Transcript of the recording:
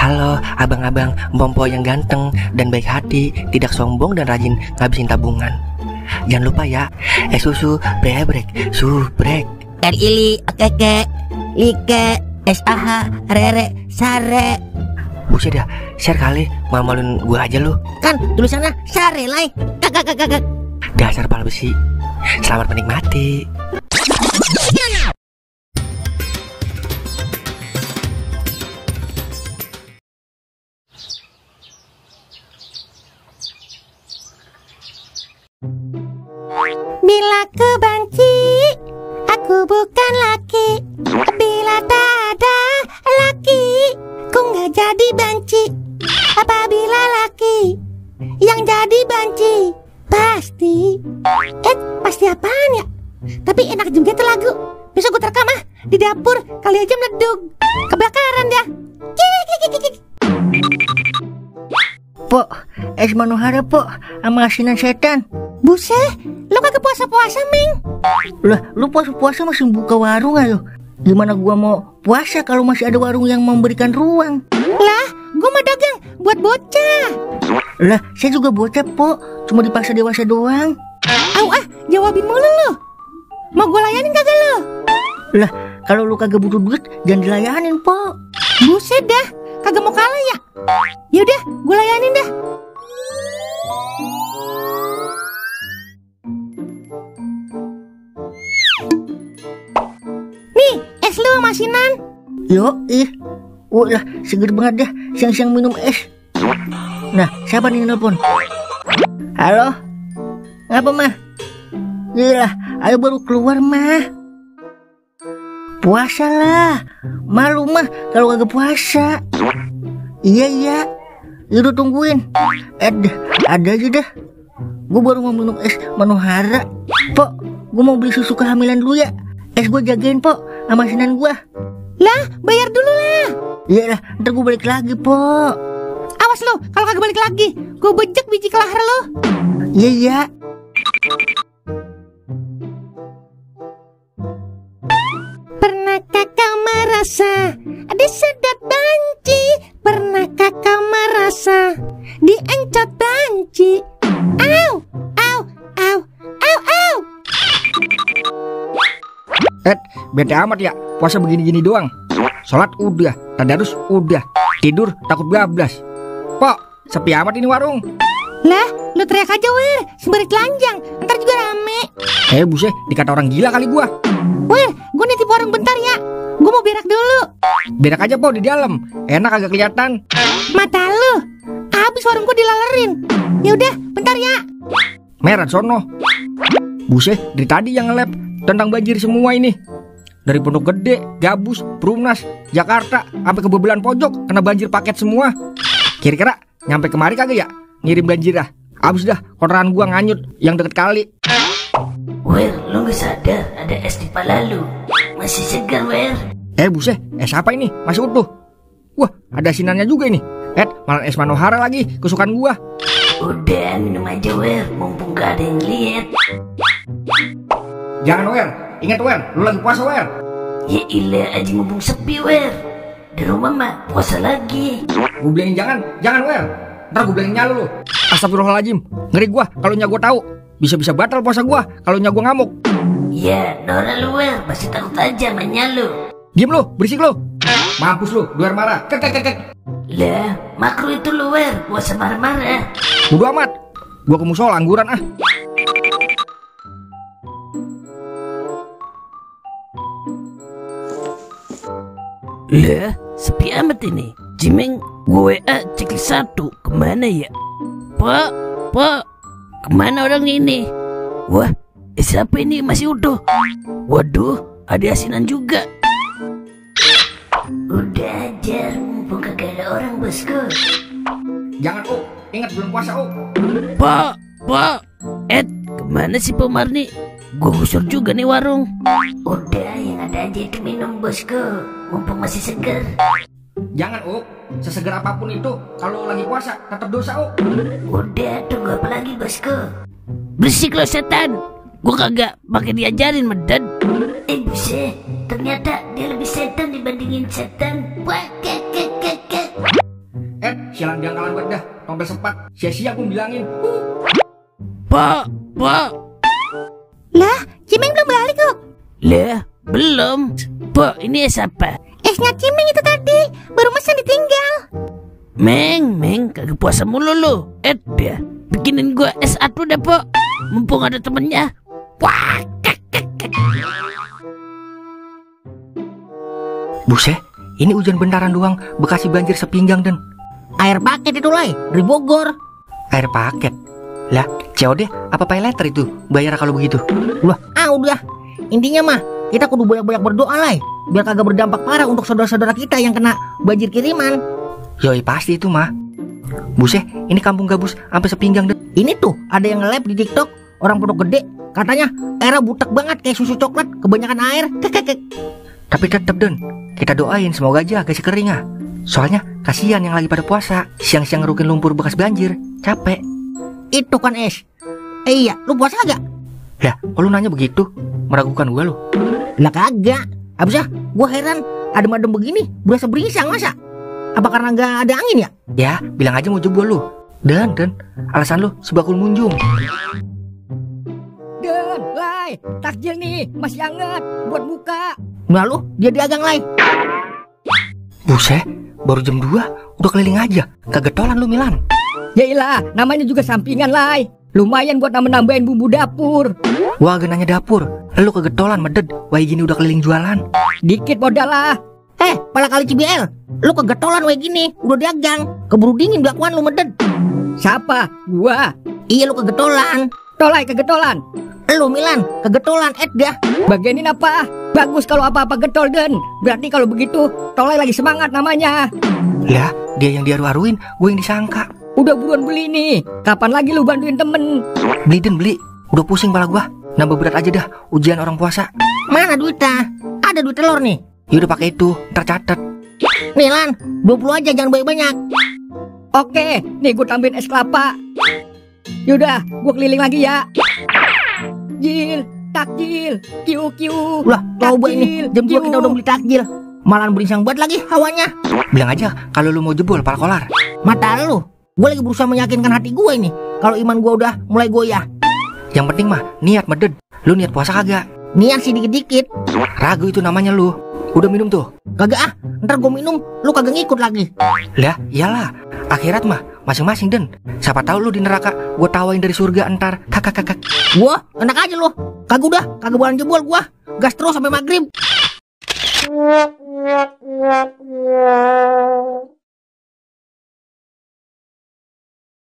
Halo abang-abang Mpompo yang ganteng dan baik hati, tidak sombong dan rajin ngabisin tabungan. Jangan lupa ya, susu brebrek, subrek. Ili, keke, like, SAH, rere, sare. Buset dah, share kali, malu-maluin gua aja lu. Kan tulisannya sare lai. Kakak. Dasar pala besi. Selamat menikmati. Bila ku benci, aku bukan laki. Bila tak ada laki, ku gak jadi benci. Apabila laki yang jadi benci, pasti pasti apaan ya? Tapi enak juga tuh lagu. Besok gue terekam di dapur, kali aja meleduk. Kebakaran dah. Pok, es Manohara pok, sama asinan setan. Buset, lu kagak puasa-puasa, Ming? Lah, lu puasa-puasa masih buka warung ayo. Gimana gua mau puasa kalau masih ada warung yang memberikan ruang? Lah, gua mah dagang buat bocah. Lah, saya juga bocah, Pok. Cuma dipaksa dewasa doang. Jawabin mulu lu. Mau gua layanin kagak lu? Lah, kalau lu kagak butuh duit, jangan dilayanin, Pok. Buset dah, kagak mau kalah ya? Yaudah, gua layanin dah. Nih, es lu sama asinan. Yo, lah, seger banget dah siang-siang minum es. Nah, siapa nih nelpon? Halo? Ngapa, Mah? Gila, ayo baru keluar, Mah. Puasa lah. Malu, Mah, kalau kagak puasa. Iya. Yaudah tungguin. Ada aja dah. Gue baru mau minum es Manohara. Pok, gue mau beli susu kehamilan dulu ya. Es gue jagain, Pok, sama asinan gue. Lah, bayar dulu lah. Iya lah, ntar gue balik lagi, Pok. Awas lo, kalau kagak balik lagi, gue bejek biji kelahar lo. Iya. Pernahkah kau merasa disedot banci? Pernahkah kau merasa diencot banci? Au. Bete amat ya, puasa begini-gini doang. Sholat udah, tadarus udah, tidur takut bablas. Pok, sepi amat ini warung. Lah, lu teriak aja, Wir, sembari telanjang, ntar juga rame. Buset, dikata orang gila kali gua. Wir, gua nitip warung bentar ya. Gua mau berak dulu. Berak aja, Pok, di dalam. Enak agak kelihatan. Mata lu, habis warung gua dilalerin. Yaudah, bentar ya. Merah sono. Buset, dari tadi yang nge-lab tentang banjir semua ini. Dari Pondok Gede, Gabus, Perumnas, Jakarta, sampai ke Bebelan Pojok kena banjir paket semua. Kira-kira nyampe kemari kagak ya? Ngirim banjir dah. Abis dah kotoran gua nganyut yang deket kali. Wer, lu gak sadar ada es di pala lu? Masih segar, Wer. Buset, es apa ini? Masih utuh. Wah, ada asinannya juga ini. Malah es Manohara lagi, kesukaan gua. Udah, minum aja, Wer, mumpung gak ada yang lihat. Jangan, Wer. Ingat, Wer, lu lagi puasa, Wer. Ya ilah, aja mumpung sepi, Wer. Di rumah mah puasa lagi. Gue bilangin jangan, Wer. Ntar gue bilangin nyalu lu. Astagfirullahaladzim, ngeri gua kalau nya gua tahu. Bisa-bisa batal puasa gua kalau nya gua ngamuk. Ya, Nora lu, Wer, pasti takut aja mainnya lu. Diem lu, berisik lu. Mampus lu, luar marah. Kek. Lah, makro itu lu, Wer, puasa marah-marah. Bodo amat, gua ke musola angguran ah. Lah, sepi amat ini. Jimeng, gue WA checklist 1. Kemana ya? Pak, kemana orang ini? Wah, siapa ini masih utuh? Waduh, ada asinan juga. Udah ajar, mumpung kagak ada orang, bosku. Jangan, ingat belum puasa, Pak, kemana sih Pak Marni? Gue gusur juga nih warung. Udah, yang ada aja itu minum, bosku. Mumpung masih segar. Jangan, sesegar apapun itu kalau lagi puasa tetap dosa, Udah, tunggu apa lagi, bosku? Bersik lo setan. Gue kagak pakai diajarin medad. Buset, ternyata dia lebih setan dibandingin setan. Wah, sialan jangkalan banget dah, tompel sempat. Sia-sia aku bilangin. Pak, Lah, Cimeng belum balik kok. lah belum. Pak, ini es apa? Esnya Cimeng itu tadi, baru mesen ditinggal. Meng, kagak puasa mulu lu. Dah, bikinin gua es atu deh, Pak. Mumpung ada temennya. Wah, Buset, ini hujan bentaran doang, Bekasi banjir sepinggang dan Air paket itu Lai, dari Bogor. air paket. Lah, COD apa pay letter itu? Bayar kalau begitu. Udah. Intinya mah, kita kudu banyak-banyak berdoa Lai, biar kagak berdampak parah untuk saudara-saudara kita yang kena banjir kiriman. Yoi pasti itu mah. Buset, ini kampung gabus sampai sepinggang dan Ini tuh, ada yang nge-live di TikTok, orang Pondok Gede, katanya era butek banget kayak susu coklat, kebanyakan air. tapi tetep dan kita doain semoga aja kasih kering ah. Soalnya kasihan yang lagi pada puasa, siang-siang ngerukin lumpur bekas banjir, capek. Itu kan Es. Iya, lu puasa kagak? Lah, kok lu nanya begitu? Meragukan gua lu. Lah kagak. Abisnya gua heran, adem-adem begini berasa berisang masa? Apa karena nggak ada angin ya? Ya, bilang aja mau jebol lu. Dan alasan lu sebakul munjung. Dan, Lai, takjil nih, masih hangat buat buka. Nah lu, dia dagang Lai. Buset, baru jam 2 udah keliling aja. Kagetolan lu Milan. Yailah, namanya juga sampingan, Lai. Lumayan buat nambah-nambahin bumbu dapur. Wah, genanya dapur. Lu kegetolan meded. Wah, gini udah keliling jualan. Dikit modal lah. Pala kali CBL. Lu kegetolan kayak gini, udah dagang. Keburu dingin belakuan lu meded. Siapa? Gua. Iya lu kegetolan. Tolai kegetolan. Lu Milan, kegetolan dah. Bagian ini apa? Bagus kalau apa-apa getol, Den. Berarti kalau begitu, Tolai lagi semangat namanya. Lah, dia yang diaru-aruin, gue yang disangka. Udah buruan beli nih. Kapan lagi lu bantuin temen? Beli Den, beli. Udah pusing pala gua. Nambah berat aja dah, ujian orang puasa. Mana duitnya? Ada duit telur nih. Yaudah pakai itu, ntar catet. Nih Lan, 20 aja jangan banyak-banyak. Oke, nih gue tambahin es kelapa. Yaudah, gue keliling lagi ya. Jil, takjil, kiu. Lah, coba ini jam 2 kita udah beli takjil. Malah berisang banget lagi hawanya. Bilang aja kalau lu mau jebol pala kolar. Mata lu, gue lagi berusaha meyakinkan hati gue ini. Kalau iman gue udah mulai goyah. Yang penting mah niat meded. Lu niat puasa kagak? Niat sih dikit-dikit. Ragu itu namanya lu. Udah minum tuh? Kagak ah, ntar gue minum, lu kagak ngikut lagi. Lah, iyalah. Akhirat mah masing-masing Den. Siapa tahu lu di neraka, gue tawain dari surga entar. Kakak. Gua enak aja lu. Kagak bakalan jebol gua. Gas terus sampai maghrib.